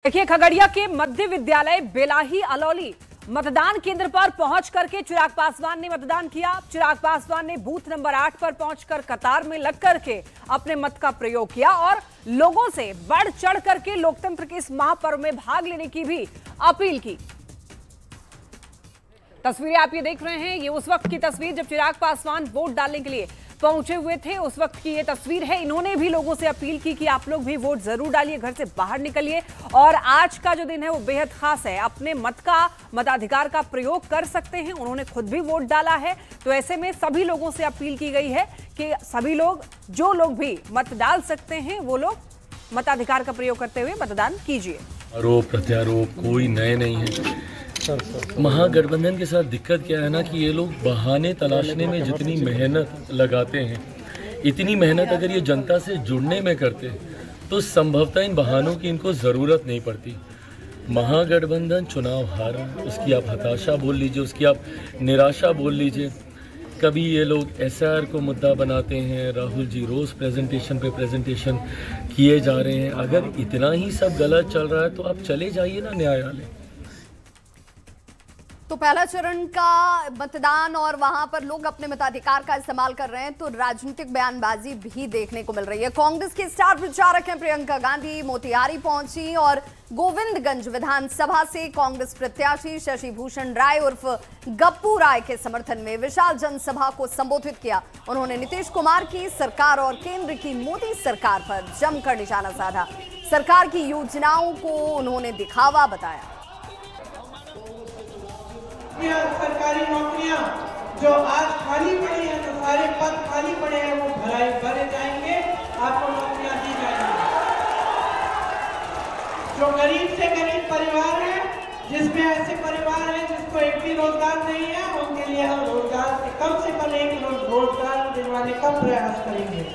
देखिए, खगड़िया के मध्य विद्यालय बेलाही अलौली मतदान केंद्र पर पहुंच करके चिराग पासवान ने मतदान किया। चिराग पासवान ने बूथ नंबर 8 पर पहुंचकर कतार में लग करके अपने मत का प्रयोग किया और लोगों से बढ़ चढ़ करके लोकतंत्र के इस महापर्व में भाग लेने की भी अपील की। तस्वीरें आप ये देख रहे हैं, ये उस वक्त की तस्वीर जब चिराग पासवान वोट डालने के लिए पहुंचे हुए थे, उस वक्त की ये तस्वीर है। इन्होंने भी लोगों से अपील की कि आप लोग भी वोट जरूर डालिए, घर से बाहर निकलिए और आज का जो दिन है वो बेहद खास है। अपने मताधिकार का प्रयोग कर सकते हैं। उन्होंने खुद भी वोट डाला है, तो ऐसे में सभी लोगों से अपील की गई है कि सभी लोग, जो लोग भी मत डाल सकते हैं, वो लोग मताधिकार का प्रयोग करते हुए मतदान कीजिए। आरोप प्रत्यारोप कोई नए नहीं है। महागठबंधन के साथ दिक्कत क्या है ना कि ये लोग बहाने तलाशने में जितनी मेहनत लगाते हैं, इतनी मेहनत अगर ये जनता से जुड़ने में करते तो संभवतः इन बहानों की इनको ज़रूरत नहीं पड़ती। महागठबंधन चुनाव हारा, उसकी आप हताशा बोल लीजिए, उसकी आप निराशा बोल लीजिए। कभी ये लोग एसआर को मुद्दा बनाते हैं, राहुल जी रोज़ प्रेजेंटेशन पे प्रेजेंटेशन किए जा रहे हैं। अगर इतना ही सब गलत चल रहा है तो आप चले जाइए ना न्यायालय। तो पहला चरण का मतदान और वहां पर लोग अपने मताधिकार का इस्तेमाल कर रहे हैं, तो राजनीतिक बयानबाजी भी देखने को मिल रही है। कांग्रेस की स्टार प्रचारक हैं प्रियंका गांधी मोतिहारी पहुंची और गोविंदगंज विधानसभा से कांग्रेस प्रत्याशी शशि भूषण राय उर्फ गप्पू राय के समर्थन में विशाल जनसभा को संबोधित किया। उन्होंने नीतीश कुमार की सरकार और केंद्र की मोदी सरकार पर जमकर निशाना साधा। सरकार की योजनाओं को उन्होंने दिखावा बताया। सरकारी नौकरियां जो आज खाली पड़ी हैं, जो सारे पद खाली पड़े हैं, वो भरे जाएंगे, आपको नौकरियां दी जाएंगी। जो गरीब से गरीब परिवार है, जिसमें ऐसे परिवार हैं जिसको एक भी रोजगार नहीं है, उनके लिए हम रोजगार कम से कम एक रोजगार दिलवाने का प्रयास करेंगे।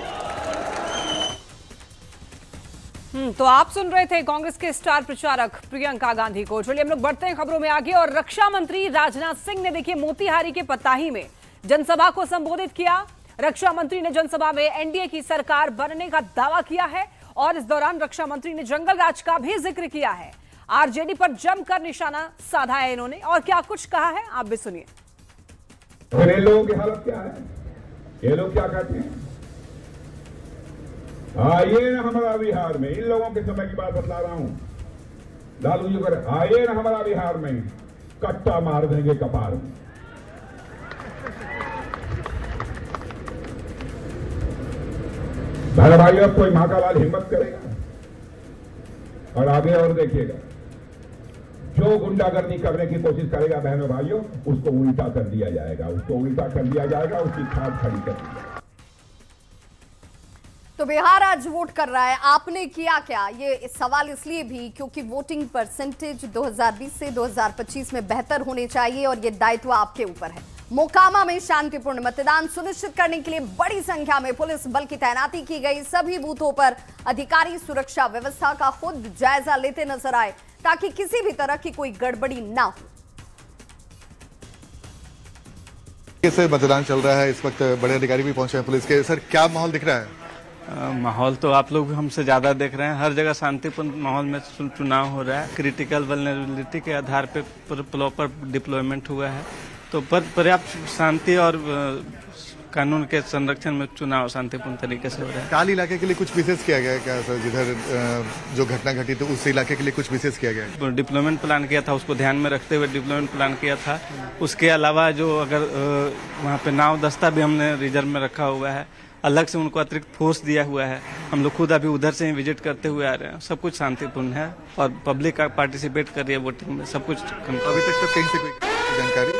तो आप सुन रहे थे कांग्रेस के स्टार प्रचारक प्रियंका गांधी को। चलिए हम लोग बढ़ते हैं खबरों में आगे। और रक्षा मंत्री राजनाथ सिंह ने देखिए मोतिहारी के पताही में जनसभा को संबोधित किया। रक्षा मंत्री ने जनसभा में एनडीए की सरकार बनने का दावा किया है और इस दौरान रक्षा मंत्री ने जंगल राज का भी जिक्र किया है। आरजेडी पर जमकर निशाना साधा है इन्होंने और क्या कुछ कहा है आप भी सुनिए। इन लोगों की हालत क्या है, ये लोग क्या कहते हैं, आइए ना हमारा बिहार में, इन लोगों के समय की बात बता रहा हूं, लालू जी कर आइए ना हमारा बिहार में, कट्टा मार देंगे कपार में। भाई भाई अब कोई महाकालाल हिम्मत करेगा और आगे और देखिएगा, जो गुंडागर्दी करने की कोशिश करेगा बहनों भाइयों, उसको उल्टा कर दिया जाएगा, उसकी खाद खड़ी कर दी जाएगी। तो बिहार आज वोट कर रहा है, आपने किया क्या? ये सवाल इसलिए भी क्योंकि वोटिंग परसेंटेज 2020 से 2025 में बेहतर होने चाहिए और ये दायित्व आपके ऊपर है। मोकामा में शांतिपूर्ण मतदान सुनिश्चित करने के लिए बड़ी संख्या में पुलिस बल की तैनाती की गई। सभी बूथों पर अधिकारी सुरक्षा व्यवस्था का खुद जायजा लेते नजर आए ताकि किसी भी तरह की कोई गड़बड़ी ना हो। कैसे मतदान चल रहा है इस वक्त, बड़े अधिकारी भी पहुंचे हैं पुलिस के। सर क्या माहौल दिख रहा है? माहौल तो आप लोग हमसे ज़्यादा देख रहे हैं। हर जगह शांतिपूर्ण माहौल में चुनाव हो रहा है। क्रिटिकल वल्नरेबिलिटी के आधार पे प्रॉपर डिप्लॉयमेंट हुआ है, तो पर्याप्त शांति और कानून के संरक्षण में चुनाव शांतिपूर्ण तरीके से हो रहा है। काल इलाके के लिए कुछ विशेष किया गया है क्या सर? जिधर जो घटना घटी तो उस इलाके के लिए कुछ विशेष किया गया है? डिप्लॉयमेंट प्लान किया था, उसको ध्यान में रखते हुए डिप्लॉयमेंट प्लान किया था। उसके अलावा जो अगर वहाँ पे नाव दस्ता भी हमने रिजर्व में रखा हुआ है, अलग से उनको अतिरिक्त फोर्स दिया हुआ है। हम लोग खुद अभी उधर से ही विजिट करते हुए आ रहे हैं। सब कुछ शांतिपूर्ण है और पब्लिक का पार्टिसिपेट कर रही है वोटिंग में, सब कुछ। अभी तक तो कहीं से कोई जानकारी